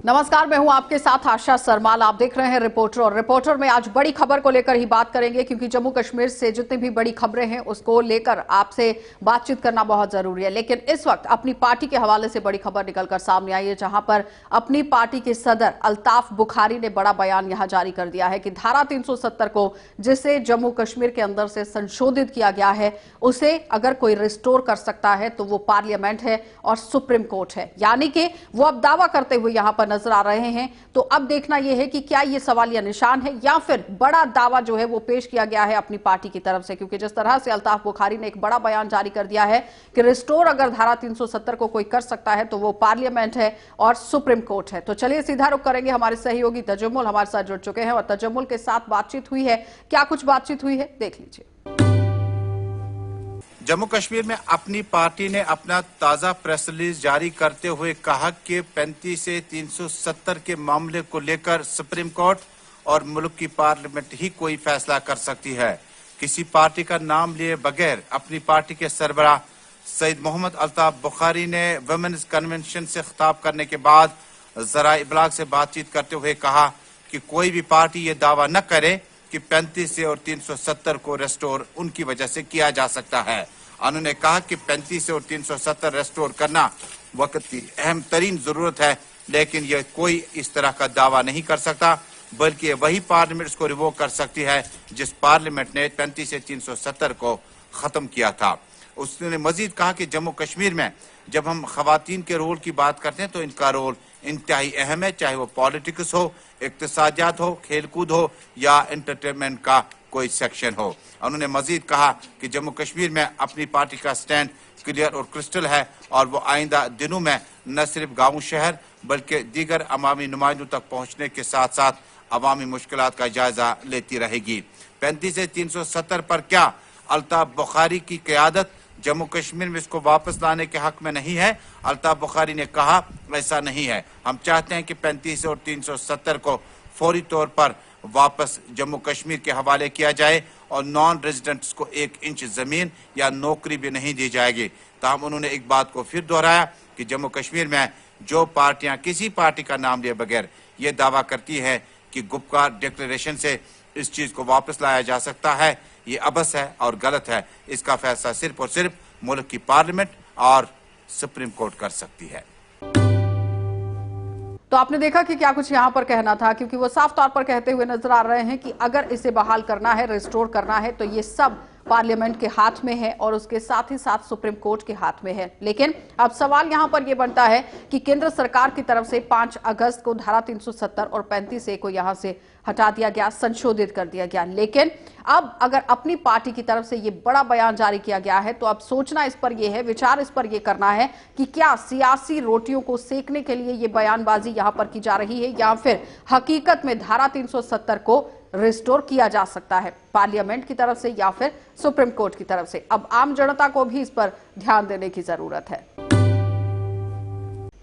नमस्कार, मैं हूं आपके साथ आशा सरमाल। आप देख रहे हैं रिपोर्टर। और रिपोर्टर में आज बड़ी खबर को लेकर ही बात करेंगे, क्योंकि जम्मू कश्मीर से जितनी भी बड़ी खबरें हैं उसको लेकर आपसे बातचीत करना बहुत जरूरी है। लेकिन इस वक्त अपनी पार्टी के हवाले से बड़ी खबर निकलकर सामने आई है, जहां पर अपनी पार्टी के सदर अल्ताफ बुखारी ने बड़ा बयान यहां जारी कर दिया है कि धारा 370 को, जिसे जम्मू कश्मीर के अंदर से संशोधित किया गया है, उसे अगर कोई रिस्टोर कर सकता है तो वो पार्लियामेंट है और सुप्रीम कोर्ट है। यानी कि वो अब दावा करते हुए यहां पर नजर आ रहे हैं। तो अब देखना यह है कि क्या ये सवाल या निशान है या फिर बड़ा दावा जो है वो पेश किया गया है अपनी पार्टी की तरफ से, क्योंकि जिस तरह से अल्ताफ बुखारी ने एक बड़ा बयान जारी कर दिया है कि रिस्टोर अगर धारा 370 को कोई कर सकता है तो वो पार्लियामेंट है और सुप्रीम कोर्ट है। तो चलिए सीधा रुख करेंगे, हमारे सहयोगी तजम्मुल हमारे साथ जुड़ चुके हैं और तजम्मुल के साथ बातचीत हुई है। क्या कुछ बातचीत हुई है, देख लीजिए। जम्मू कश्मीर में अपनी पार्टी ने अपना ताजा प्रेस रिलीज जारी करते हुए कहा कि 35 से 370 के मामले को लेकर सुप्रीम कोर्ट और मुल्क की पार्लियामेंट ही कोई फैसला कर सकती है। किसी पार्टी का नाम लिए बगैर अपनी पार्टी के सरबराह सईद मोहम्मद अल्ताफ बुखारी ने वुमेन्स कन्वेंशन से खिताब करने के बाद जराए इब्लाग से बातचीत करते हुए कहा कि कोई भी पार्टी ये दावा न करे कि 35 से और 370 को रेस्टोर उनकी वजह से किया जा सकता है। उन्होंने कहा कि 35 से और 370 रेस्टोर करना वक्त की अहम तरीन जरूरत है, लेकिन यह कोई इस तरह का दावा नहीं कर सकता, बल्कि वही पार्लियामेंट इसको रिवोक कर सकती है जिस पार्लियामेंट ने 35 से 370 को खत्म किया था। उसने मजीद कहा कि जम्मू कश्मीर में जब हम खवातीन के रोल की बात करते हैं तो इनका रोल इंतहाई अहम है, चाहे वो पॉलिटिक्स हो, इक्तिसादियात हो, खेलकूद हो या एंटरटेनमेंट का कोई सेक्शन हो। उन्होंने मजीद कहा कि जम्मू कश्मीर में अपनी पार्टी का स्टैंड क्लियर और क्रिस्टल है और वो आइंदा दिनों में न सिर्फ गाँव शहर बल्कि दीगर अवामी नुमाइंदों तक पहुँचने के साथ साथ अवामी मुश्किलात का जायजा लेती रहेगी। 35 से 370 पर क्या अल्ताफ बुखारी की क़यादत जम्मू कश्मीर में इसको वापस लाने के हक में नहीं है? अल्ताफ बुखारी ने कहा ऐसा नहीं है। हम चाहते हैं कि 35 और 370 को फौरी तौर पर वापस जम्मू कश्मीर के हवाले किया जाए और नॉन रेजिडेंट्स को 1 इंच जमीन या नौकरी भी नहीं दी जाएगी। ताहम उन्होंने एक बात को फिर दोहराया कि जम्मू कश्मीर में जो पार्टियां किसी पार्टी का नाम लिए बगैर ये दावा करती है कि गुपकार डिक्लेरेशन से इस चीज को वापस लाया जा सकता है, ये अबस है और गलत है। इसका फैसला सिर्फ और सिर्फ मुल्क की पार्लियामेंट और सुप्रीम कोर्ट कर सकती है। तो आपने देखा कि क्या कुछ यहां पर कहना था, क्योंकि वो साफ तौर पर कहते हुए नजर आ रहे हैं कि अगर इसे बहाल करना है, रिस्टोर करना है, तो ये सब पार्लियामेंट के हाथ में है और उसके साथ ही साथ सुप्रीम कोर्ट के हाथ में है। लेकिन अब सवाल यहां पर यह बनता है कि केंद्र सरकार की तरफ से 5 अगस्त को धारा 370 और 35A को यहां से हटा दिया गया, संशोधित कर दिया गया। लेकिन अब अगर अपनी पार्टी की तरफ से यह बड़ा बयान जारी किया गया है तो अब सोचना इस पर यह है, विचार इस पर यह करना है कि क्या सियासी रोटियों को सेकने के लिए यह बयानबाजी यहां पर की जा रही है या फिर हकीकत में धारा 370 को रिस्टोर किया जा सकता है पार्लियामेंट की तरफ से या फिर सुप्रीम कोर्ट की तरफ से। अब आम जनता को भी इस पर ध्यान देने की जरूरत है।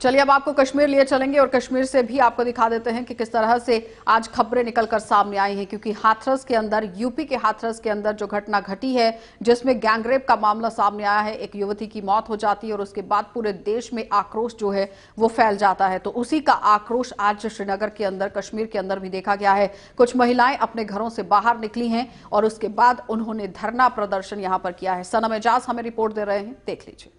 चलिए अब आपको कश्मीर लिए चलेंगे और कश्मीर से भी आपको दिखा देते हैं कि किस तरह से आज खबरें निकलकर सामने आई हैं, क्योंकि हाथरस के अंदर, यूपी के हाथरस के अंदर जो घटना घटी है, जिसमें गैंगरेप का मामला सामने आया है, एक युवती की मौत हो जाती है और उसके बाद पूरे देश में आक्रोश जो है वो फैल जाता है। तो उसी का आक्रोश आज श्रीनगर के अंदर, कश्मीर के अंदर भी देखा गया है। कुछ महिलाएं अपने घरों से बाहर निकली हैं और उसके बाद उन्होंने धरना प्रदर्शन यहां पर किया है। सनम एजाज हमें रिपोर्ट दे रहे हैं, देख लीजिए।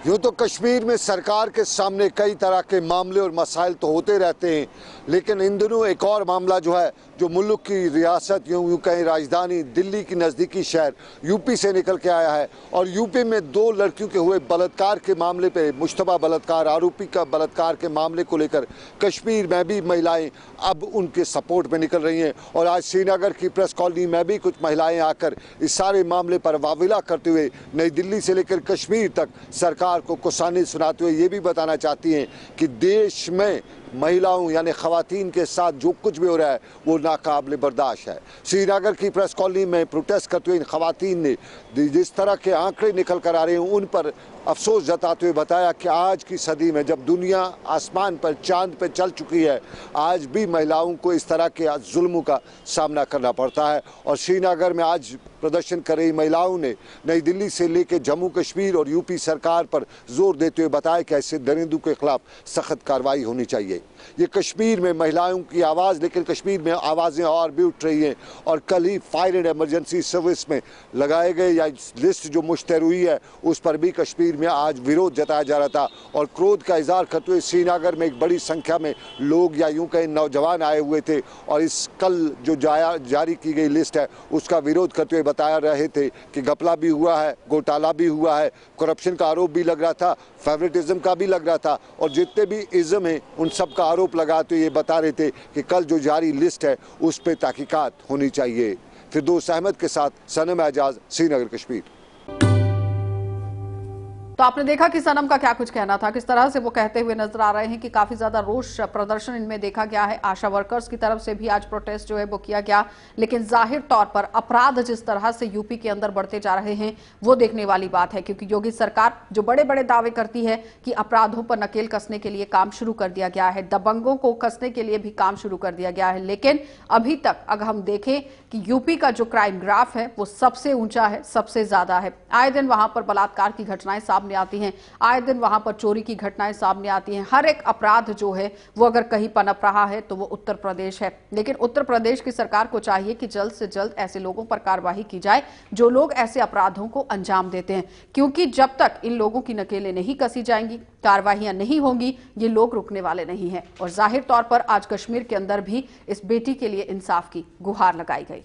यूँ तो कश्मीर में सरकार के सामने कई तरह के मामले और मसाइल तो होते रहते हैं, लेकिन इन दिनों एक और मामला जो है, जो मुल्क की रियासत यूँ कहीं राजधानी दिल्ली की नज़दीकी शहर यूपी से निकल के आया है। और यूपी में 2 लड़कियों के हुए बलात्कार के मामले पे, मुश्तबा बलात्कार, आरोपी का बलात्कार के मामले को लेकर कश्मीर में भी महिलाएं अब उनके सपोर्ट में निकल रही हैं। और आज श्रीनगर की प्रेस कॉलोनी में भी कुछ महिलाएं आकर इस सारे मामले पर वाविला करते हुए नई दिल्ली से लेकर कश्मीर तक सरकार को कुसानी सुनाते हुए ये भी बताना चाहती हैं कि देश में महिलाओं यानी खवातीन के साथ जो कुछ भी हो रहा है वो नाकाबिल बर्दाश्त है। श्रीनगर की प्रेस कॉलोनी में प्रोटेस्ट करते हुए इन खवातीन ने जिस तरह के आंकड़े निकल कर आ रहे हैं उन पर अफसोस जताते हुए बताया कि आज की सदी में जब दुनिया आसमान पर चांद पर चल चुकी है, आज भी महिलाओं को इस तरह के जुल्मों का सामना करना पड़ता है। और श्रीनगर में आज प्रदर्शन कर रही महिलाओं ने नई दिल्ली से लेकर जम्मू कश्मीर और यूपी सरकार पर जोर देते हुए बताया कि ऐसे दरिंदों के खिलाफ सख्त कार्रवाई होनी चाहिए। ये कश्मीर में महिलाओं की आवाज़, लेकिन कश्मीर में आवाज़ें और भी उठ रही हैं। और कल ही फायर एंड इमरजेंसी सर्विस में लगाए गए या लिस्ट जो मुश्तहर हुई है उस पर भी कश्मीर में आज विरोध जताया जा रहा था। और क्रोध का इजहार करते हुए श्रीनगर में एक बड़ी संख्या में लोग या यूं कहें नौजवान आए हुए थे और इस कल जो जारी की गई लिस्ट है उसका विरोध करते हुए बता रहे थे कि घपला भी हुआ है, घोटाला भी हुआ है, करप्शन का आरोप भी लग रहा था, फेवरेटिज्म का भी लग रहा था और जितने भी इज्म हैं उन सब का आरोप लगाते हुए ये बता रहे थे कि कल जो जारी लिस्ट है उस पर तहकीकात होनी चाहिए। फिरदौस अहमद के साथ सनम एजाज, श्रीनगर कश्मीर। तो आपने देखा कि सनम का क्या कुछ कहना था, किस तरह से वो कहते हुए नजर आ रहे हैं कि काफी ज्यादा रोष प्रदर्शन इनमें देखा गया है। आशा वर्कर्स की तरफ से भी आज प्रोटेस्ट जो है वो किया गया, लेकिन जाहिर तौर पर अपराध जिस तरह से यूपी के अंदर बढ़ते जा रहे हैं वो देखने वाली बात है, क्योंकि योगी सरकार जो बड़े बड़े दावे करती है कि अपराधों पर नकेल कसने के लिए काम शुरू कर दिया गया है, दबंगों को कसने के लिए भी काम शुरू कर दिया गया है, लेकिन अभी तक अगर हम देखें कि यूपी का जो क्राइम ग्राफ है वो सबसे ऊंचा है, सबसे ज्यादा है। आए दिन वहां पर बलात्कार की घटनाएं सामने आती हैं, आए दिन वहां पर चोरी की घटनाएं सामने आती हैं। हर एक अपराध जो है वो अगर कहीं पनप रहा है तो वो उत्तर प्रदेश है। लेकिन उत्तर प्रदेश की सरकार को चाहिए कि जल्द से जल्द ऐसे लोगों पर कार्रवाई की जाए जो लोग ऐसे अपराधों को अंजाम देते हैं, क्योंकि जब तक इन लोगों की नकेलें नहीं कसी जाएंगी, कार्रवाइयां नहीं होंगी, ये लोग रुकने वाले नहीं हैं। और जाहिर तौर पर आज कश्मीर के अंदर भी इस बेटी के लिए इंसाफ की गुहार लगाई गई।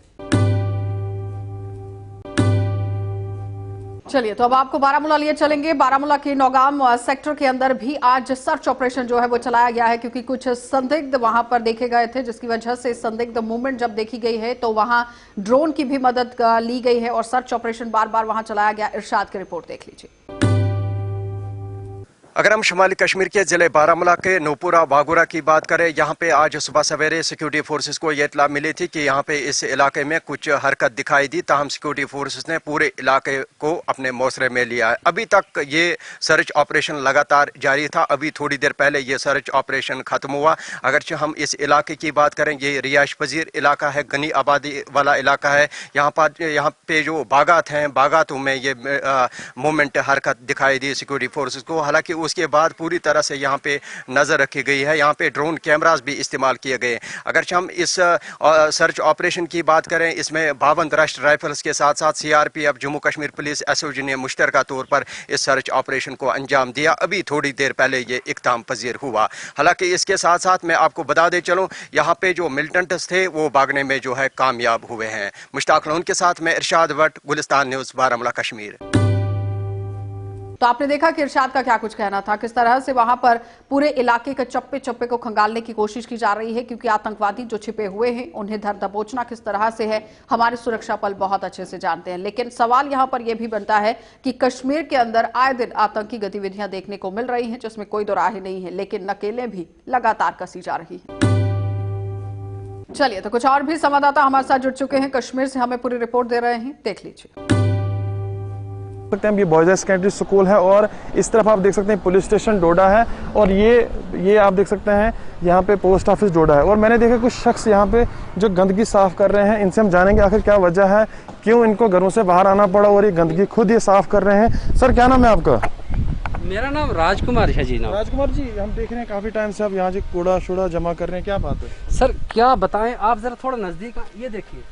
चलिए, तो अब आपको बारामूला लिए चलेंगे। बारामूला के नौगाम सेक्टर के अंदर भी आज सर्च ऑपरेशन जो है वो चलाया गया है, क्योंकि कुछ संदिग्ध वहां पर देखे गए थे, जिसकी वजह से संदिग्ध मूवमेंट जब देखी गई है तो वहां ड्रोन की भी मदद ली गई है और सर्च ऑपरेशन बार बार वहां चलाया गया। इरशाद की रिपोर्ट देख लीजिए। अगर हम शुमाली कश्मीर के जिले बारामूला के नूपुरा वागुरा की बात करें, यहाँ पे आज सुबह सवेरे सिक्योरिटी फोर्सेस को ये इत्तला मिली थी कि यहाँ पे इस इलाके में कुछ हरकत दिखाई दी, ताहम सिक्योरिटी फोर्सेस ने पूरे इलाके को अपने मौसरे में लिया है। अभी तक ये सर्च ऑपरेशन लगातार जारी था। अभी थोड़ी देर पहले ये सर्च ऑपरेशन खत्म हुआ। अगर हम इस इलाके की बात करें, ये रिहाइश पजीर इलाका है, गनी आबादी वाला इलाका है। यहाँ पे जो बागात हैं, बागातों में ये मूवमेंट हरकत दिखाई दी सिक्योरिटी फोर्सेस को। हालांकि उसके बाद पूरी तरह से यहाँ पे नजर रखी गई है। यहाँ पे ड्रोन कैमरास भी इस्तेमाल किए गए। अगर हम इस सर्च ऑपरेशन की बात करें, इसमें 52 राष्ट्र राइफल्स के साथ साथ CRPF, Jammu Kashmir police, SOG ने मुश्तरका तौर पर इस सर्च ऑपरेशन को अंजाम दिया। अभी थोड़ी देर पहले ये इख्ताम पजीर हुआ। हालांकि इसके साथ साथ मैं आपको बता दे चलूँ, यहाँ पे जो मिलिटेंट्स थे वो भागने में जो है कामयाब हुए हैं। मुश्ताक लोन के साथ मैं इरशाद भट्ट, गुलिस्तान न्यूज़, बारामूला कश्मीर। तो आपने देखा कि इरशाद का क्या कुछ कहना था, किस तरह से वहां पर पूरे इलाके के चप्पे चप्पे को खंगालने की कोशिश की जा रही है, क्योंकि आतंकवादी जो छिपे हुए हैं उन्हें धर दबोचना किस तरह से है हमारे सुरक्षा बल बहुत अच्छे से जानते हैं। लेकिन सवाल यहां पर यह भी बनता है कि कश्मीर के अंदर आए दिन आतंकी गतिविधियां देखने को मिल रही हैं, जिसमें कोई दो राह नहीं है, लेकिन नकेलें भी लगातार कसी जा रही है। चलिए, तो कुछ और भी संवाददाता हमारे साथ जुड़ चुके हैं, कश्मीर से हमें पूरी रिपोर्ट दे रहे हैं, देख लीजिए। सकते हैं ये बॉयज सेकेंडरी स्कूल है और इस तरफ आप देख सकते हैं पुलिस स्टेशन डोडा है और ये आप देख सकते हैं यहाँ पे पोस्ट ऑफिस डोडा है। और मैंने देखा कुछ शख्स यहाँ पे जो गंदगी साफ कर रहे हैं, इनसे हम जानेंगे आखिर क्या वजह है, क्यों इनको घरों से बाहर आना पड़ा और ये गंदगी खुद ये साफ कर रहे हैं। सर, क्या नाम है आपका? मेरा नाम राजकुमार है जी। राजकुमार जी, हम देख रहे हैं काफी टाइम से आप यहाँ से कूड़ा शूड़ा जमा कर रहे हैं, क्या बात है? सर क्या बताएं, आप जरा थोड़ा नजदीक, ये देखिए,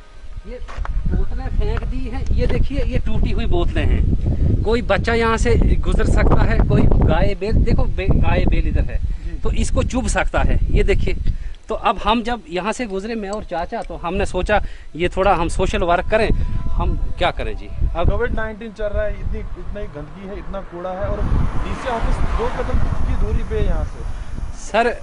ये बोतलें फेंक दी हैं, ये देखिए ये टूटी हुई बोतलें हैं। कोई बच्चा यहाँ से गुजर सकता है, कोई गाय बैल, देखो गाय बैल इधर है तो इसको चुभ सकता है, ये देखिए। तो अब हम जब यहाँ से गुजरे, मैं और चाचा, तो हमने सोचा ये थोड़ा हम सोशल वर्क करें, हम क्या करें जी। अब कोविड-19 चल रहा है, इतनी गंदगी है, इतना कूड़ा है और डीसी ऑफिस 2 कदम की दूरी पे है यहाँ से। सर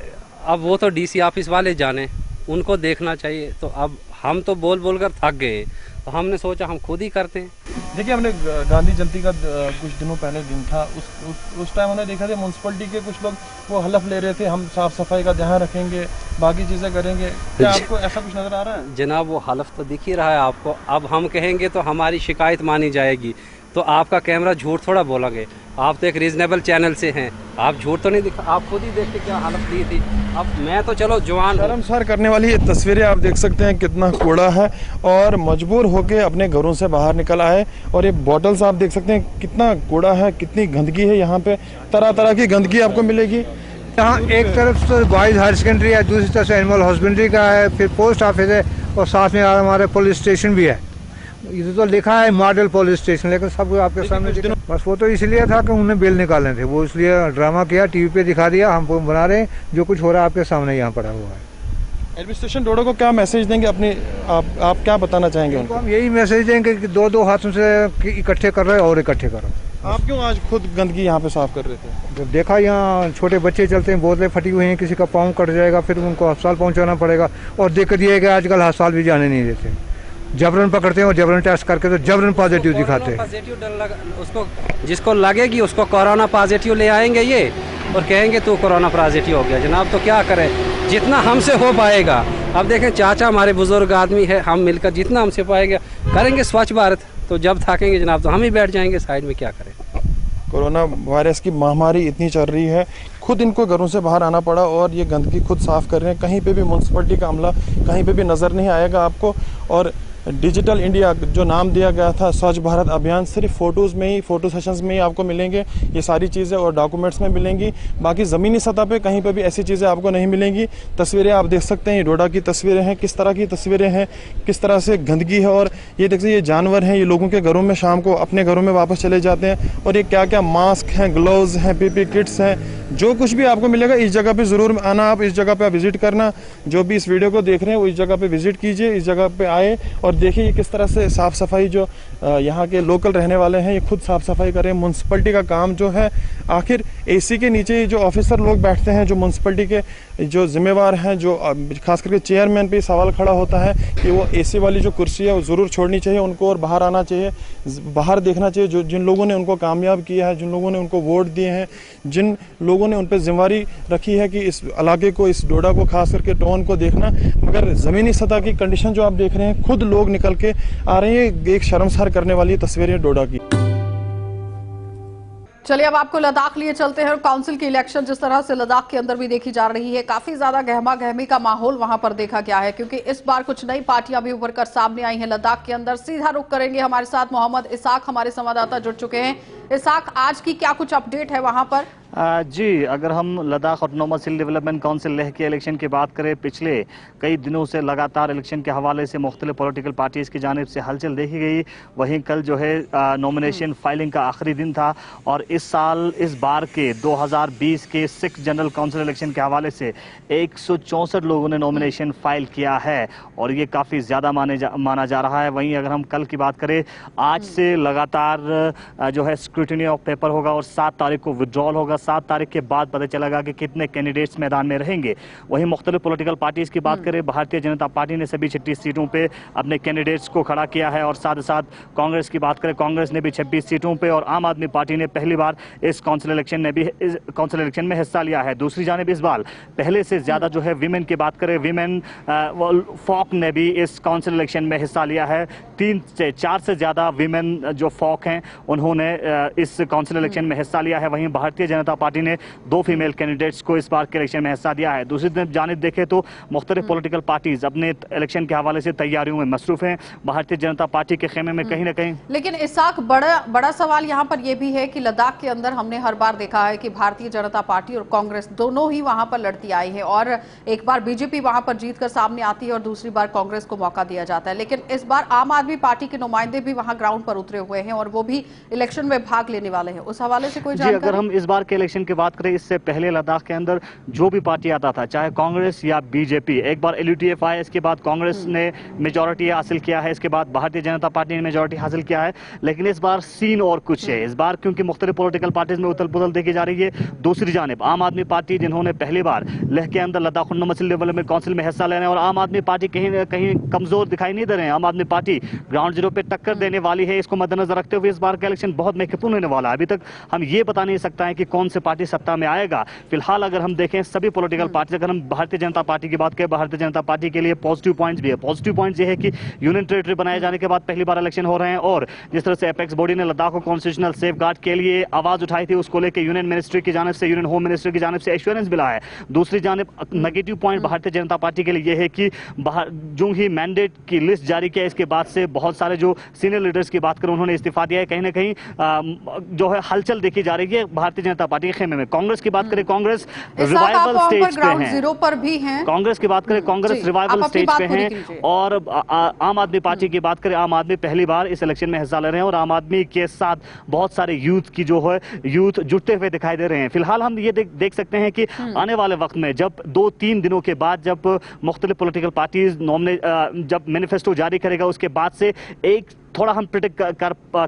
अब वो तो डीसी ऑफिस वाले जाने, उनको देखना चाहिए। तो अब हम तो बोल कर थक गए, तो हमने सोचा हम खुद ही करते हैं। देखिए, हमने गांधी जयंती का कुछ दिनों पहले दिन था, उस टाइम हमने देखा था म्यूनसिपलिटी के कुछ लोग वो हलफ ले रहे थे, हम साफ सफाई का ध्यान रखेंगे, बाकी चीज़ें करेंगे। क्या आपको ऐसा कुछ नज़र आ रहा है? जनाब, वो हलफ तो दिख ही रहा है आपको। अब हम कहेंगे तो हमारी शिकायत मानी जाएगी, तो आपका कैमरा झूठ थोड़ा बोलेंगे। आप तो एक रीजनेबल चैनल से हैं, आप झूठ तो नहीं दिखा, आप खुद ही देखते क्या हालत दी थी। अब मैं तो चलो जवान हूं। शर्मसार करने वाली ये तस्वीरें आप देख सकते हैं, कितना कूड़ा है और मजबूर होके अपने घरों से बाहर निकल आए। और ये बॉटल्स आप देख सकते हैं, कितना कूड़ा है, कितनी गंदगी है। यहाँ पे तरह तरह की गंदगी आपको मिलेगी। यहाँ एक तरफ तो बॉयज़ हायर सेकेंडरी है, दूसरी तरफ से एनिमल हस्बेंड्री का है, फिर पोस्ट ऑफिस है और साथ में हमारे पुलिस स्टेशन भी है। ये तो लिखा है मॉडल पुलिस स्टेशन, लेकिन सब कुछ आपके सामने दिखा। बस वो तो इसलिए था कि उन्हें बिल निकालने थे, वो इसलिए ड्रामा किया, टीवी पे दिखा दिया, हम बना रहे हैं। जो कुछ हो रहा है आपके सामने यहाँ पड़ा हुआ है। एडमिनिस्ट्रेशन डोडा को क्या मैसेज देंगे अपने, आप क्या बताना चाहेंगे उनको? हम यही मैसेज देंगे कि दो हाथों से इकट्ठे कर रहे और इकट्ठे करो। आप क्यों आज खुद गंदगी यहाँ पे साफ कर रहे थे? जब देखा यहाँ छोटे बच्चे चलते हैं, बोतलें फटी हुई हैं, किसी का पाँव कट जाएगा, फिर उनको अस्पताल पहुँचाना पड़ेगा। और दिक्कत ये है कि आजकल अस्पताल भी जाने नहीं देते, जबरन पकड़ते हैं और जबरन टेस्ट करके तो जबरन पॉजिटिव दिखाते हैं। पॉजिटिव डर लगा उसको, जिसको लगेगी उसको कोरोना पॉजिटिव ले आएंगे ये और कहेंगे तू कोरोना पॉजिटिव हो गया। जनाब तो क्या करें, जितना हमसे हो पाएगा। अब देखें चाचा हमारे बुजुर्ग आदमी है, हम मिलकर जितना हमसे पाएगा करेंगे स्वच्छ भारत। तो जब थकेंगे जनाब तो हम ही बैठ जाएंगे साइड में, क्या करें। कोरोना वायरस की महामारी इतनी चल रही है, खुद इनको घरों से बाहर आना पड़ा और ये गंदगी खुद साफ़ कर रहे हैं। कहीं पे भी म्यूनसिपलिटी का अमला कहीं पे भी नज़र नहीं आएगा आपको। और डिजिटल इंडिया जो नाम दिया गया था स्वच्छ भारत अभियान, सिर्फ फ़ोटोज़ में ही, फ़ोटो सेशंस में ही आपको मिलेंगे ये सारी चीज़ें और डॉक्यूमेंट्स में मिलेंगी। बाकी ज़मीनी सतह पे कहीं पे भी ऐसी चीज़ें आपको नहीं मिलेंगी। तस्वीरें आप देख सकते हैं, ये डोडा की तस्वीरें हैं, किस तरह की तस्वीरें हैं, किस तरह से गंदगी है। और ये देखिए, ये जानवर हैं, ये लोगों के घरों में शाम को अपने घरों में वापस चले जाते हैं। और ये क्या क्या मास्क हैं, ग्लव्स हैं, पीपी किट्स हैं, जो कुछ भी आपको मिलेगा इस जगह पे ज़रूर आना। आप इस जगह पे विज़िट करना, जो भी इस वीडियो को देख रहे हैं वो इस जगह पे विज़िट कीजिए, इस जगह पे आए और देखिए किस तरह से साफ़ सफाई जो यहाँ के लोकल रहने वाले हैं ये खुद साफ़ सफाई करें। म्यूनसिपलिटी का काम जो है, आखिर एसी के नीचे जो ऑफिसर लोग बैठते हैं, जो म्यूनसिपलिटी के जो जिम्मेवार हैं, जो खास करके चेयरमैन पे सवाल खड़ा होता है कि वो एसी वाली जो कुर्सी है वो ज़रूर छोड़नी चाहिए उनको और बाहर आना चाहिए, बाहर देखना चाहिए। जो जिन लोगों ने उनको कामयाब किया है, जिन लोगों ने उनको वोट दिए हैं, जिन लोगों ने उन पर जिम्मेवारी रखी है कि इस इलाके को, इस डोडा को, खास करके टाउन को देखना, मगर ज़मीनी सतह की कंडीशन जो आप देख रहे हैं, खुद लोग निकल के आ रहे हैं। एक शर्मसार करने वाली तस्वीरें डोडा की। चलिए अब आपको लद्दाख लिए चलते हैं। और काउंसिल की इलेक्शन जिस तरह से लद्दाख के अंदर भी देखी जा रही है, काफी ज्यादा गहमा गहमी का माहौल वहां पर देखा गया है, क्योंकि इस बार कुछ नई पार्टियां भी उभर कर सामने आई हैं लद्दाख के अंदर। सीधा रुख करेंगे, हमारे साथ मोहम्मद इसाक हमारे संवाददाता जुड़ चुके हैं। इसाक, आज की क्या कुछ अपडेट है वहां पर? जी, अगर हम लद्दाख ऑटोनोमस हिल डेवलपमेंट काउंसिल लेह के इलेक्शन की बात करें, पिछले कई दिनों से लगातार इलेक्शन के हवाले से मुख्तलिफ पॉलिटिकल पार्टीज़ की जानिब से हलचल देखी गई। वहीं कल जो है नॉमिनेशन फाइलिंग का आखिरी दिन था और इस बार के 2020 के सिख जनरल काउंसिल इलेक्शन के हवाले से 164 लोगों ने नॉमिनेशन फाइल किया है और ये काफ़ी ज़्यादा माना जा रहा है। वहीं अगर हम कल की बात करें, आज से लगातार जो है स्क्रूटिनी ऑफ पेपर होगा और 7 तारीख को विड्रॉल होगा। 7 तारीख के बाद पता चलेगा कि कितने कैंडिडेट्स मैदान में रहेंगे। वहीं मुख्तलिफ पॉलिटिकल पार्टीज़ की बात करें, भारतीय जनता पार्टी ने सभी 36 सीटों पे अपने कैंडिडेट्स को खड़ा किया है और साथ ही साथ कांग्रेस की बात करें, कांग्रेस ने भी 26 सीटों पे और आम आदमी पार्टी ने पहली बार इस काउंसिल इलेक्शन में हिस्सा लिया है। दूसरी जानिब इस बार पहले से ज़्यादा जो है विमेन की बात करें, विमेन फॉक ने भी इस काउंसिल इलेक्शन में हिस्सा लिया है। 3 से 4 से ज़्यादा विमेन जो फॉक हैं उन्होंने इस काउंसिल इलेक्शन में हिस्सा लिया है। वहीं भारतीय जनता पार्टी ने 2 फीमेल कैंडिडेट्स को इस बार के इलेक्शन में हिस्सा दिया है। दूसरी तरफ जानिब देखें तो मुख्तलिफ पॉलिटिकल पार्टीज अपने इलेक्शन के हवाले से तैयारियों में मसरूफ हैं। भारतीय जनता पार्टी के खेमे में कहीं ना कहीं, लेकिन इसाक, बड़ा सवाल यहाँ पर यह भी है कि लद्दाख के अंदर हमने हर बार देखा है कि भारतीय जनता पार्टी और कांग्रेस दोनों ही वहां पर लड़ती आई है और एक बार बीजेपी वहां पर जीत कर सामने आती है और दूसरी बार कांग्रेस को मौका दिया जाता है। लेकिन इस बार आम आदमी पार्टी के नुमाइंदे भी वहां ग्राउंड पर उतरे हुए हैं और वो भी इलेक्शन में भाग लेने वाले हैं। उस हवाले से कोई जानकारी? अगर हम इस बार के इलेक्शन की बात करें, इससे पहले लद्दाख के अंदर जो भी पार्टी आता था, चाहे कांग्रेस या बीजेपी, एक बार LUTF आया, इसके बाद कांग्रेस ने मेजॉरिटी हासिल किया है, इसके बाद भारतीय जनता पार्टी ने मेजॉरिटी हासिल किया है। लेकिन इस बार सीन और कुछ है। इस बार क्योंकि मुख्तलिफ पॉलिटिकल पार्टीज में उथल पुथल देखी जा रही है। दूसरी जानिब आम आदमी पार्टी, जिन्होंने पहली बार लेह के अंदर लद्दाख ऑटोनोमस डेवलपमेंट काउंसिल में हिस्सा लेने, और आम आदमी पार्टी कहीं ना कहीं कमजोर दिखाई नहीं दे रहे हैं। आम आदमी पार्टी ग्राउंड जीरो पे टक्कर देने वाली है। इसको मद्देनजर रखते हुए इस बार का इलेक्शन बहुत महत्वपूर्ण होने वाला है। अभी तक हम ये बता नहीं सकता है कि कौन से पार्टी सत्ता में आएगा। फिलहाल अगर हम देखें सभी पॉलिटिकल पार्टी, अगर हम भारतीय जनता पार्टी की बात करें, भारतीय जनता पार्टी के लिए पॉजिटिव पॉइंट्स भी है। पॉजिटिव पॉइंट्स ये है कि यूनियन टेरिटरी बनाए जाने के बाद पहली बार इलेक्शन हो रहे हैं, और जिस तरह से एपेक्स बॉडी ने लद्दाख को कॉन्स्टिट्यूशनल सेफगार्ड के लिए आवाज उठाई थी, उसको लेकर यूनियन मिनिस्ट्री की जानिब से, यूनियन होम मिनिस्ट्री की जानिब से एश्योरेंस मिला है। दूसरी जानिब negative point Bharatiya Janata party के लिए यह है कि जो ही मैंडेट की लिस्ट जारी किया इसके बाद से बहुत सारे जो सीनियर लीडर्स की बात करें उन्होंने इस्तीफा दिया है। कहीं ना कहीं जो है हलचल देखी जा रही है भारतीय जनता पार्टी के खेमे में। कांग्रेस की बात करें, कांग्रेस रिवाइवल स्टेज पे है। जीरो पर भी हैं। कांग्रेस की बात करें, कांग्रेस रिवाइवल स्टेज पे है। और आम आदमी पार्टी की बात करें, आम आदमी पहली बार इस इलेक्शन में हिस्सा ले रहे हैं और आम आदमी के साथ बहुत सारे यूथ की जो है यूथ जुटते हुए दिखाई दे रहे हैं। फिलहाल हम ये देख सकते हैं कि आने वाले वक्त में जब 2-3 दिनों के बाद जब मुख्तलिफ पॉलिटिकल पार्टीज जब मैनिफेस्टो जारी करेगा उसके बाद से एक थोड़ा हम प्रिडिक्ट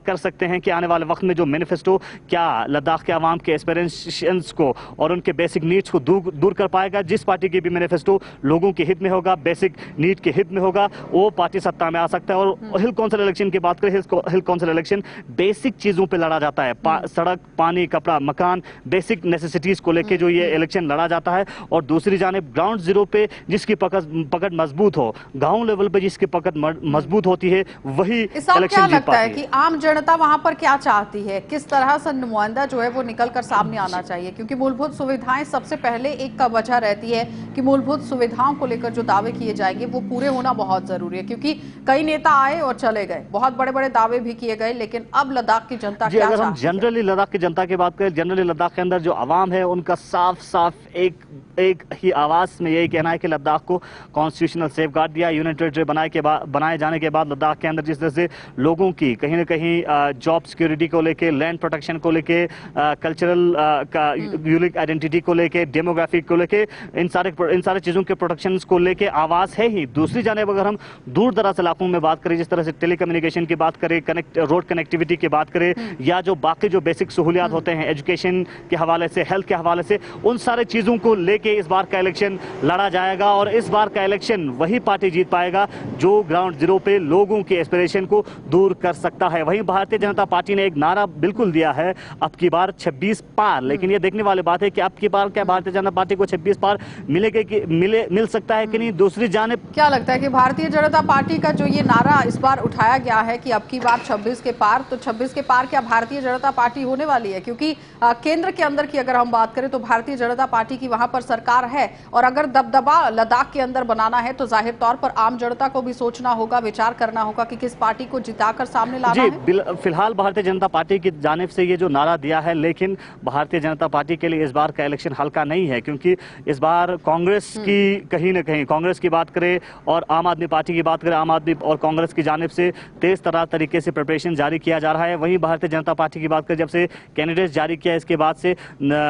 कर सकते हैं कि आने वाले वक्त में जो मैनिफेस्टो क्या लद्दाख के आवाम के एस्पिरेशंस को और उनके बेसिक नीड्स को दूर कर पाएगा। जिस पार्टी की भी मैनिफेस्टो लोगों के हित में होगा, बेसिक नीड के हित में होगा, वो पार्टी सत्ता में आ सकता है। और हिल काउंसिल इलेक्शन की बात करें, हिल काउंसिल इलेक्शन बेसिक चीज़ों पर लड़ा जाता है। सड़क, पानी, कपड़ा, मकान, बेसिक नेसेसिटीज़ को लेकर जो ये इलेक्शन लड़ा जाता है। और दूसरी जानिब ग्राउंड जीरो पे जिसकी पकड़ मजबूत हो, गाँव लेवल पर जिसकी पकड़ मजबूत होती है, वही क्या लगता है कि आम जनता वहां पर क्या चाहती है? किस तरह से नुमाइंदा जो है वो निकलकर सामने आना चाहिए? क्योंकि मूलभूत सुविधाएं सबसे पहले एक का वजह रहती है कि मूलभूत सुविधाओं को लेकर जो दावे किए जाएंगे वो पूरे होना बहुत जरूरी है, क्योंकि कई नेता आए और चले गए, बहुत बड़े बड़े दावे भी किए गए, लेकिन अब लद्दाख की जनता क्या अगर हम जनरली लद्दाख की जनता की बात करें, जनरली लद्दाख के अंदर जो आवाम है उनका साफ साफ एक ही आवाज में यही कहना है कि लद्दाख को कॉन्स्टिट्यूशनल सेफगार्ड दिया। यूनियन टेरिटरी बनाए जाने के बाद लद्दाख के अंदर जिस तरह से लोगों की कहीं ना कहीं जॉब सिक्योरिटी को लेके, लैंड प्रोटेक्शन को लेके, कल्चरल यूनिक आइडेंटिटी को लेके, डेमोग्राफिक को लेके, इन सारे चीज़ों के प्रोटेक्शन को लेके आवाज़ है ही। दूसरी जानिब अगर हम दूर दराज इलाकों में बात करें, जिस तरह से टेलीकम्युनिकेशन की बात करें, रोड कनेक्टिविटी की बात करें, या जो बाकी जो बेसिक सहूलियात होते हैं एजुकेशन के हवाले से, हेल्थ के हवाले से, उन सारे चीज़ों को लेके इस बार का इलेक्शन लड़ा जाएगा। और इस बार का इलेक्शन वही पार्टी जीत पाएगा जो ग्राउंड जीरो पे लोगों के एस्पिरेशन को दूर कर सकता है। वहीं भारतीय जनता पार्टी ने एक नारा बिल्कुल दिया है, अब की बार 26 पार। लेकिन ये देखने वाली बात है कि अब की बार क्या भारतीय जनता पार्टी को 26 पार मिल सकता है कि नहीं। दूसरी जानिब क्या लगता है कि भारतीय जनता पार्टी का जो ये नारा इस बार उठाया गया है कि अब की बार 26 के पार, तो 26 के पार क्या भारतीय जनता पार्टी होने वाली है? क्योंकि केंद्र के अंदर की अगर हम बात करें तो भारतीय जनता पार्टी की वहां पर सरकार है, और अगर दबदबा लद्दाख के अंदर बनाना है तो जाहिर तौर पर आम जनता को भी सोचना होगा, विचार करना होगा कि किस पार्टी को जिताकर सामने लाना है। फिलहाल भारतीय जनता पार्टी की जानिब से ये जो नारा दिया है, लेकिन भारतीय जनता पार्टी के लिए इस बार का इलेक्शन हल्का नहीं है, क्योंकि इस बार कांग्रेस की कहीं ना कहीं, कांग्रेस की बात करें और आम आदमी पार्टी की बात करें, आम आदमी और कांग्रेस की जानिब से तेज तरीके से प्रिपरेशन जारी किया जा रहा है। वहीं भारतीय जनता पार्टी की बात करें, जब से कैंडिडेट जारी किया इसके बाद से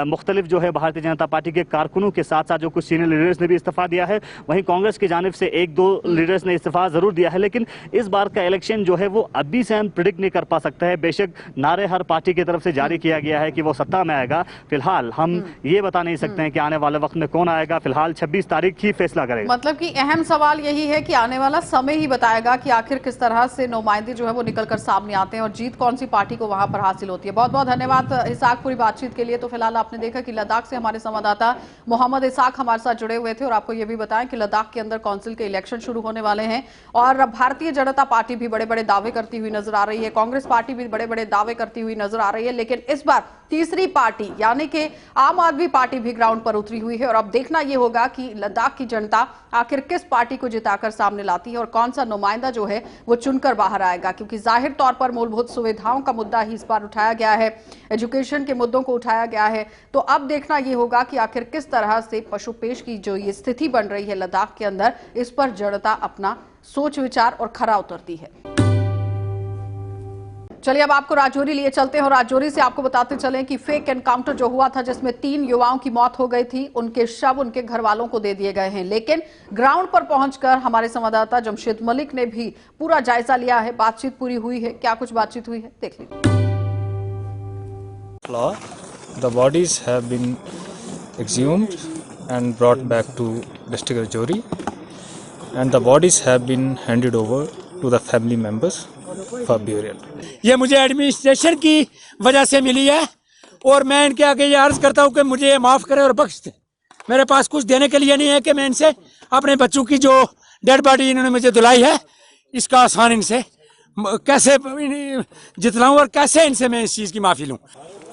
मुख्तलिफ जो है भारतीय जनता पार्टी के कारकुनों के साथ साथ जो कुछ सीनियर लीडर्स ने भी इस्तीफा दिया है। वहीं कांग्रेस की जानिब से 1-2 लीडर्स ने इस्तीफा जरूर दिया है। लेकिन इस बार का इलेक्शन जो है वो अभी से हम प्रिडिक्ट नहीं कर पा सकते हैं। बेशक नारे हर पार्टी की तरफ से जारी किया गया है कि वो सत्ता में आएगा, फिलहाल हम ये बता नहीं सकते हैं कि आने वाले वक्त में कौन आएगा। फिलहाल 26 तारीख ही फैसला करेगा। मतलब कि अहम सवाल यही है कि आने वाला समय ही बताएगा कि आखिर किस तरह से नुमाइंदे जो है वो निकलकर सामने आते हैं और जीत कौन सी पार्टी को वहां पर हासिल होती है। बहुत बहुत धन्यवाद इसाक पूरी बातचीत के लिए। तो फिलहाल आपने देखा कि लद्दाख से हमारे संवाददाता मोहम्मद इसाक हमारे साथ जुड़े हुए थे, और आपको ये भी बताएं कि लद्दाख के अंदर काउंसिल के इलेक्शन शुरू होने वाले हैं और भारतीय जनता पार्टी भी बड़े बड़े दावे करती हुई नजर आ रही है, कांग्रेस पार्टी भी बड़े बड़े दावे करती हुई नजर आ रही है। लेकिन इस बार तीसरी पार्टी यानी कि आम आदमी पार्टी भी ग्राउंड पर उतरी हुई है, और अब देखना यह होगा कि लद्दाख की जनता आखिर किस पार्टी को जिताकर सामने लाती है और कौन सा नुमाइंदा जो है वो चुनकर बाहर आएगा। क्योंकि जाहिर तौर पर मूलभूत सुविधाओं का मुद्दा ही इस बार उठाया गया है, एजुकेशन के मुद्दों को उठाया गया है। तो अब देखना यह होगा कि आखिर किस तरह से पशुपेश की जो ये स्थिति बन रही है लद्दाख के अंदर, इस पर जनता अपना सोच विचार और खरा उतरती है। चलिए अब आपको राजौरी लिए चलते हैं और राजौरी से आपको बताते चलें कि फेक एनकाउंटर जो हुआ था जिसमें 3 युवाओं की मौत हो गई थी, उनके शव उनके घर वालों को दे दिए गए हैं। लेकिन ग्राउंड पर पहुंचकर हमारे संवाददाता जमशेद मलिक ने भी पूरा जायजा लिया है। बातचीत पूरी हुई है, क्या कुछ बातचीत हुई है देख लीजिए। The bodies have been exhumed and brought back to district Rajouri, and the bodies have been handed over to the family members. for burial. ये मुझे एडमिनिस्ट्रेशन की वजह से मिली है और मैं इनके आगे ये अर्ज करता हूँ कि मुझे ये माफ़ करें और बख्श दें। मेरे पास कुछ देने के लिए नहीं है कि मैं इनसे अपने बच्चों की जो डेड बॉडी इन्होंने मुझे दिलाई है इसका आसान इनसे कैसे जितलाऊं और कैसे इनसे मैं इस चीज़ की माफ़ी लूँ।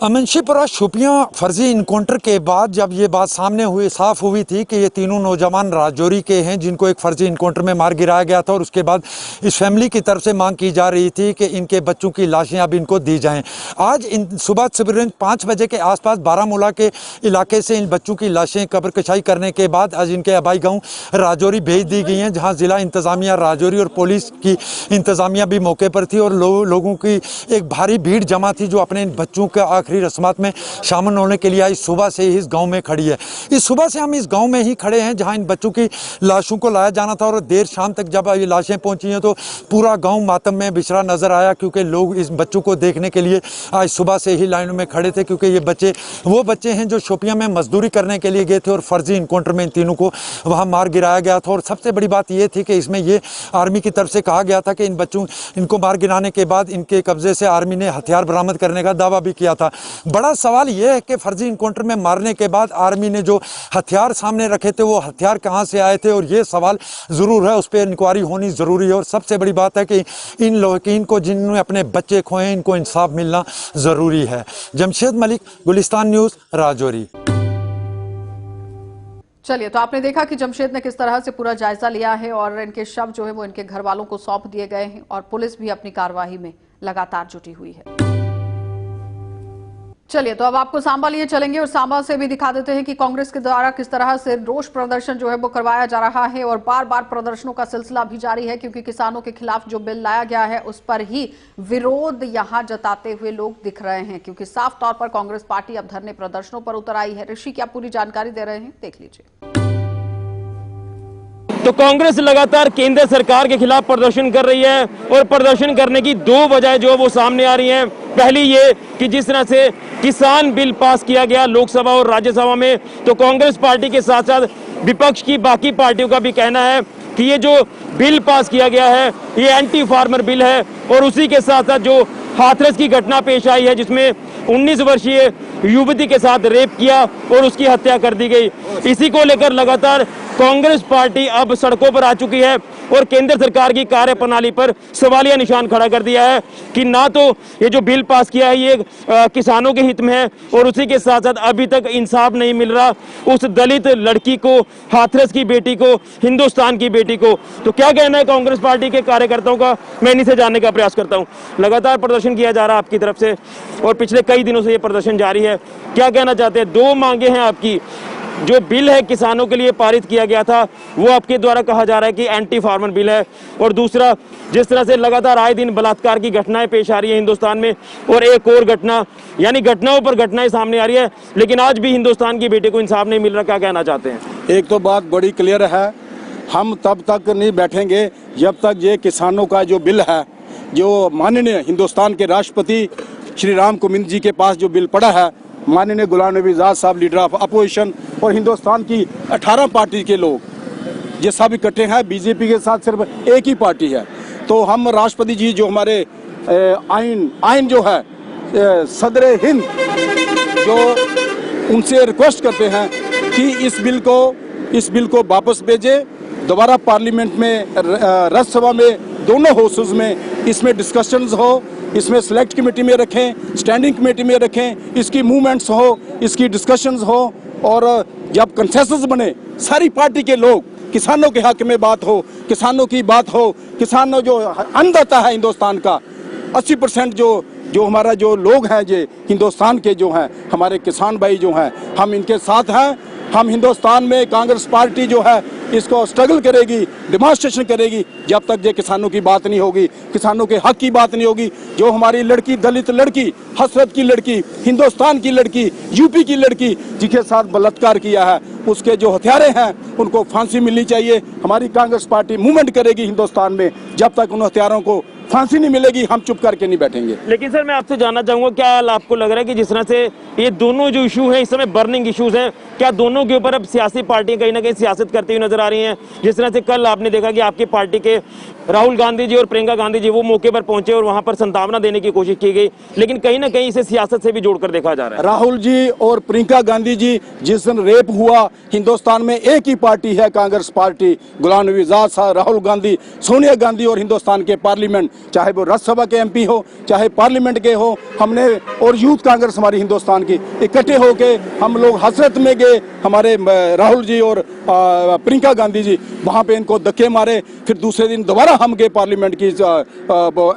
अमनशीपुरा शोपियां फर्जी इनकाउंटर के बाद जब ये बात सामने हुई साफ हुई थी कि ये तीनों नौजवान राजौरी के हैं जिनको एक फर्जी इनकाउंटर में मार गिराया गया था और उसके बाद इस फैमिली की तरफ से मांग की जा रही थी कि इनके बच्चों की लाशें अब इनको दी जाएं। आज इन सुबह तकरीबन 5 बजे के आसपास बारामूला के इलाके से इन बच्चों की लाशें कब्र कशाई करने के बाद आज इनके आबाई गाँव राजौरी भेज दी गई हैं, जहाँ ज़िला इंतज़ामिया राजौरी और पुलिस की इंतज़ामिया भी मौके पर थी और लोगों की एक भारी भीड़ जमा थी जो अपने इन बच्चों का आखिरी रस्मात में शामिल होने के लिए आज सुबह से ही इस गांव में खड़ी है। इस सुबह से हम इस गांव में ही खड़े हैं जहां इन बच्चों की लाशों को लाया जाना था और देर शाम तक जब ये लाशें पहुंची हैं तो पूरा गांव मातम में बिछड़ा नजर आया, क्योंकि लोग इस बच्चों को देखने के लिए आज सुबह से ही लाइनों में खड़े थे, क्योंकि ये बच्चे वो बच्चे हैं जो शोपियां में मजदूरी करने के लिए गए थे और फर्जी इनकाउंटर में इन तीनों को वहाँ मार गिराया गया था। और सबसे बड़ी बात यह थी कि इसमें ये आर्मी की तरफ से कहा गया था कि इन बच्चों इनको मार गिराने के बाद इनके कब्जे से आर्मी ने हथियार बरामद करने का दावा भी किया था। बड़ा सवाल यह है कि फर्जी इनकाउंटर में मारने के बाद आर्मी ने जो हथियार सामने रखे थे वो हथियार कहां से आए थे, और ये सवाल ज़रूर है, उस पर इंक्वायरी होनी ज़रूरी है। और सबसे बड़ी बात है कि इन लोगों को जिन्होंने अपने बच्चे खोए इनको इंसाफ मिलना ज़रूरी है। जमशेद मलिक, गुलिस्तान न्यूज़, राजौरी। चलिए, तो आपने देखा कि जमशेद ने किस तरह से पूरा जायजा लिया है और इनके शव जो है वो इनके घर वालों को सौंप दिए गए हैं और पुलिस भी अपनी कार्रवाई में लगातार जुटी हुई है। चलिए, तो अब आपको सांबा लिए चलेंगे और सांबा से भी दिखा देते हैं कि कांग्रेस के द्वारा किस तरह से रोष प्रदर्शन जो है वो करवाया जा रहा है और बार बार प्रदर्शनों का सिलसिला भी जारी है, क्योंकि किसानों के खिलाफ जो बिल लाया गया है उस पर ही विरोध यहां जताते हुए लोग दिख रहे हैं, क्योंकि साफ तौर पर कांग्रेस पार्टी अब धरने प्रदर्शनों पर उतर आई है। ऋषि क्या पूरी जानकारी दे रहे हैं, देख लीजिए। तो कांग्रेस लगातार केंद्र सरकार के खिलाफ प्रदर्शन कर रही है और प्रदर्शन करने की 2 वजह जो वो सामने आ रही हैं। पहली ये कि जिस तरह से किसान बिल पास किया गया लोकसभा और राज्यसभा में, तो कांग्रेस पार्टी के साथ साथ विपक्ष की बाकी पार्टियों का भी कहना है कि ये जो बिल पास किया गया है ये एंटी फार्मर बिल है। और उसी के साथ साथ जो हाथरस की घटना पेश आई है जिसमें 19 वर्षीय युवती के साथ रेप किया और उसकी हत्या कर दी गई, इसी को लेकर लगातार कांग्रेस पार्टी अब सड़कों पर आ चुकी है और केंद्र सरकार की कार्यप्रणाली पर सवालिया निशान खड़ा कर दिया है कि ना तो ये जो बिल पास किया है ये किसानों के हित में है और उसी के साथ साथ अभी तक इंसाफ नहीं मिल रहा उस दलित लड़की को, हाथरस की बेटी को, हिंदुस्तान की बेटी को। तो क्या कहना है कांग्रेस पार्टी के कार्यकर्ताओं का, मैं इन्हीं से जानने का प्रयास करता हूँ। लगातार प्रदर्शन किया जा रहा है आपकी तरफ से और पिछले कई दिनों से ये प्रदर्शन जारी है, क्या कहना चाहते हैं? 2 मांगे हैं आपकी। जो बिल है किसानों के लिए पारित किया गया था वो आपके द्वारा कहा जा रहा है कि एंटी फार्मर बिल है, और दूसरा जिस तरह से लगातार आए दिन बलात्कार की घटनाएं पेश आ रही है हिंदुस्तान में और एक और घटना, यानी घटनाओं पर घटनाएं सामने आ रही है, लेकिन आज भी हिंदुस्तान की बेटी को इंसाफ नहीं मिल रहा, क्या कहना चाहते हैं? एक तो बात बड़ी क्लियर है, हम तब तक नहीं बैठेंगे जब तक ये किसानों का जो बिल है, जो माननीय हिंदुस्तान के राष्ट्रपति श्री राम कोविंद जी के पास जो बिल पड़ा है, माननीय गुलाम नबी आज़ाद साहब लीडर ऑफ अपोजिशन और हिंदुस्तान की 18 पार्टी के लोग ये सब इकट्ठे हैं, बीजेपी के साथ सिर्फ एक ही पार्टी है। तो हम राष्ट्रपति जी जो हमारे आइन जो है सदर हिंद जो उनसे रिक्वेस्ट करते हैं कि इस बिल को वापस भेजे, दोबारा पार्लियामेंट में राज्यसभा में दोनों हाउसेस में इसमें डिस्कशंस हो, इसमें सेलेक्ट कमेटी में रखें, स्टैंडिंग कमेटी में रखें, इसकी मूवमेंट्स हो, इसकी डिस्कशंस हो और जब कंसेंसस बने सारी पार्टी के लोग, किसानों के हक में बात हो, किसानों की बात हो, किसानों जो अन्नदाता है हिंदुस्तान का 80% जो हमारा जो लोग हैं जो हिंदुस्तान के जो हैं हमारे किसान भाई जो हैं, हम इनके साथ हैं। हम हिंदुस्तान में कांग्रेस पार्टी जो है इसको स्ट्रगल करेगी, डिमॉन्स्ट्रेशन करेगी जब तक ये किसानों की बात नहीं होगी, किसानों के हक की बात नहीं होगी। जो हमारी लड़की, दलित लड़की, हसरत की लड़की, हिंदुस्तान की लड़की, यूपी की लड़की जिसके साथ बलात्कार किया है, उसके जो हत्यारे हैं उनको फांसी मिलनी चाहिए। हमारी कांग्रेस पार्टी मूवमेंट करेगी हिंदुस्तान में जब तक उन हत्यारों को फांसी नहीं मिलेगी हम चुप करके नहीं बैठेंगे। लेकिन सर मैं आपसे जानना चाहूंगा, क्या आपको लग रहा है कि जिस तरह से ये दोनों जो इशू हैं इस समय बर्निंग इश्यूज हैं, क्या दोनों के ऊपर अब सियासी पार्टियां कहीं ना कहीं सियासत करती हुई नजर आ रही हैं? जिस तरह से कल आपने देखा कि आपकी पार्टी के राहुल गांधी जी और प्रियंका गांधी जी वो मौके पर पहुंचे और वहां पर संतावना देने की कोशिश की गई, लेकिन कहीं ना कहीं इसे सियासत से भी जोड़कर देखा जा रहा है। राहुल जी और प्रियंका गांधी जी, जिस दिन रेप हुआ हिंदुस्तान में एक ही पार्टी है, कांग्रेस पार्टी। गुलाम नबी आजाद साहब, राहुल गांधी, सोनिया गांधी और हिंदुस्तान के पार्लियामेंट, चाहे वो राज्यसभा के एमपी हो चाहे पार्लियामेंट के हो, हमने और यूथ कांग्रेस हमारी हिंदुस्तान की इकट्ठे होके हम लोग हसरत में गए। हमारे राहुल जी और प्रियंका गांधी जी वहां पे इनको धक्के मारे, फिर दूसरे दिन दोबारा हम गए पार्लियामेंट की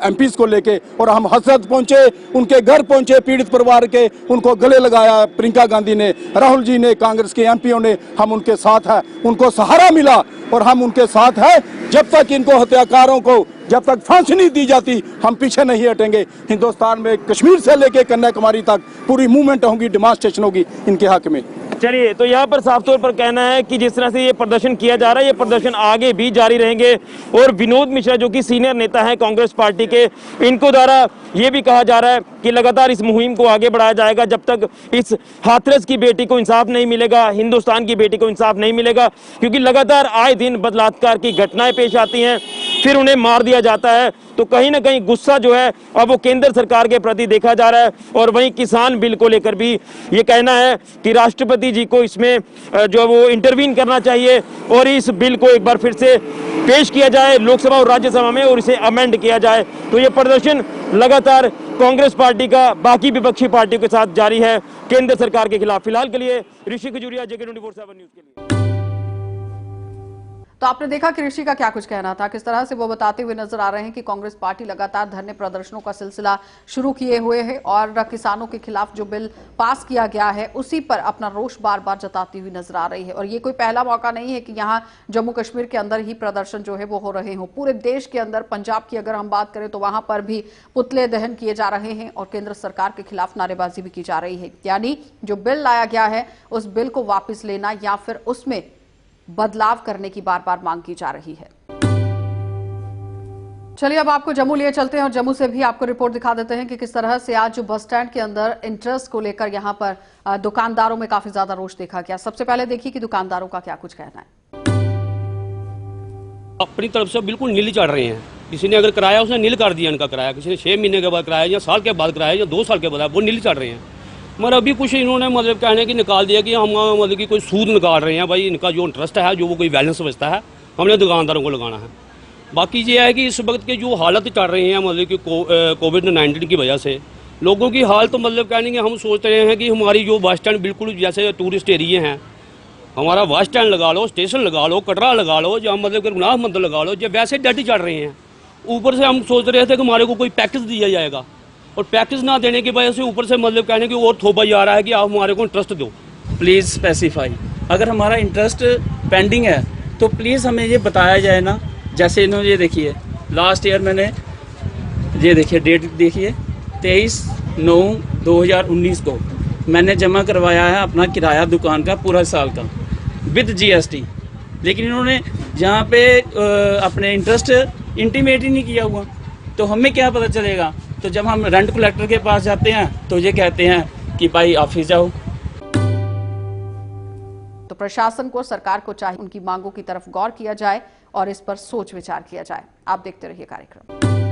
एमपीज को लेके और हम हसरत पहुंचे, उनके घर पहुंचे पीड़ित परिवार के, उनको गले लगाया प्रियंका गांधी ने, राहुल जी ने, कांग्रेस के एमपीओ ने। हम उनके साथ है, उनको सहारा मिला और हम उनके साथ है। जब तक इनको हत्याकारों को जब तक फांसी नहीं दी जाती हम पीछे नहीं हटेंगे। हिंदुस्तान में कश्मीर से लेके कन्याकुमारी तक पूरी मूवमेंट होगी, डेमोन्स्ट्रेशन होगी इनके हक में। चलिए, तो यहाँ पर साफ तौर पर कहना है कि जिस तरह से ये प्रदर्शन किया जा रहा है, ये प्रदर्शन आगे भी जारी रहेंगे। और विनोद मिश्रा जो कि सीनियर नेता है कांग्रेस पार्टी के, इनको द्वारा ये भी कहा जा रहा है कि लगातार इस मुहिम को आगे बढ़ाया जाएगा जब तक इस हाथरस की बेटी को इंसाफ नहीं मिलेगा, हिंदुस्तान की बेटी को इंसाफ नहीं मिलेगा। क्योंकि लगातार आए दिन बलात्कार की घटनाएं पेश आती हैं, फिर उन्हें मार दिया जाता है, तो कहीं ना कहीं गुस्सा जो है अब वो केंद्र सरकार के प्रति देखा जा रहा है। और वहीं किसान बिल को लेकर भी ये कहना है कि राष्ट्रपति जी को इसमें जो वो इंटरवीन करना चाहिए और इस बिल को एक बार फिर से पेश किया जाए लोकसभा और राज्यसभा में और इसे अमेंड किया जाए। तो ये प्रदर्शन लगातार कांग्रेस पार्टी का बाकी विपक्षी पार्टियों के साथ जारी है केंद्र सरकार के खिलाफ। फिलहाल के लिए ऋषि खजूरिया, JK24/7 न्यूज के लिए। तो आपने देखा कि ऋषि का क्या कुछ कहना था, किस तरह से वो बताते हुए नजर आ रहे हैं कि कांग्रेस पार्टी लगातार धरने प्रदर्शनों का सिलसिला शुरू किए हुए है और किसानों के खिलाफ जो बिल पास किया गया है उसी पर अपना रोष बार बार जताती हुई नजर आ रही है। और ये कोई पहला मौका नहीं है कि यहाँ जम्मू कश्मीर के अंदर ही प्रदर्शन जो है वो हो रहे हों। पूरे देश के अंदर, पंजाब की अगर हम बात करें तो वहां पर भी पुतले दहन किए जा रहे हैं और केंद्र सरकार के खिलाफ नारेबाजी भी की जा रही है। यानी जो बिल लाया गया है उस बिल को वापस लेना या फिर उसमें बदलाव करने की बार बार मांग की जा रही है। चलिए अब आपको जम्मू लिए चलते हैं और जम्मू से भी आपको रिपोर्ट दिखा देते हैं कि किस तरह से आज जो बस स्टैंड के अंदर इंटरेस्ट को लेकर यहां पर दुकानदारों में काफी ज्यादा रोष देखा गया। सबसे पहले देखिए कि दुकानदारों का क्या कुछ कहना है। अपनी तरफ से बिल्कुल नील चढ़ रहे हैं। किसी ने अगर कराया उसने नील कर दिया इनका किराया, किसी ने 6 महीने के बाद कराया या साल के बाद कराया या 2 साल के बाद, वो नील चढ़ रहे हैं। मगर अभी कुछ इन्होंने मतलब कहने की निकाल दिया कि हम मतलब कि कोई सूद निकाल रहे हैं। भाई इनका जो इंटरेस्ट है, जो वो कोई बैलेंस बचता है, हमने दुकानदारों को लगाना है। बाकी ये है कि इस वक्त के जो हालत चल रही हैं मतलब कि कोविड-19 की वजह से लोगों की हाल तो मतलब कहने की हम सोच रहे हैं कि हमारी जो बस स्टैंड बिल्कुल जैसे टूरिस्ट एरिए हैं, हमारा बस स्टैंड लगा लो, स्टेशन लगा लो, कटरा लगा लो, या मतलब रघुनाथ मंदिर लगा लो, जब वैसे डेट चढ़ रहे हैं। ऊपर से हम सोच रहे थे कि हमारे को कोई पैकेज दिया जाएगा और पैकेज ना देने की वजह से ऊपर से मतलब कहने की और थोपा जा रहा है कि आप हमारे को इंटरेस्ट दो। प्लीज़ स्पेसिफाई, अगर हमारा इंटरेस्ट पेंडिंग है तो प्लीज़ हमें ये बताया जाए ना। जैसे इन्होंने ये देखिए लास्ट ईयर मैंने ये देखिए डेट देखिए 23/9/2019 को मैंने जमा करवाया है अपना किराया दुकान का पूरा साल का विद GST, लेकिन इन्होंने जहाँ पे अपने इंटरेस्ट इंटीमेट ही नहीं किया हुआ, तो हमें क्या पता चलेगा। तो जब हम रेंट कलेक्टर के पास जाते हैं तो ये कहते हैं कि भाई ऑफिस जाओ। तो प्रशासन को, सरकार को चाहिए उनकी मांगों की तरफ गौर किया जाए और इस पर सोच विचार किया जाए। आप देखते रहिए कार्यक्रम।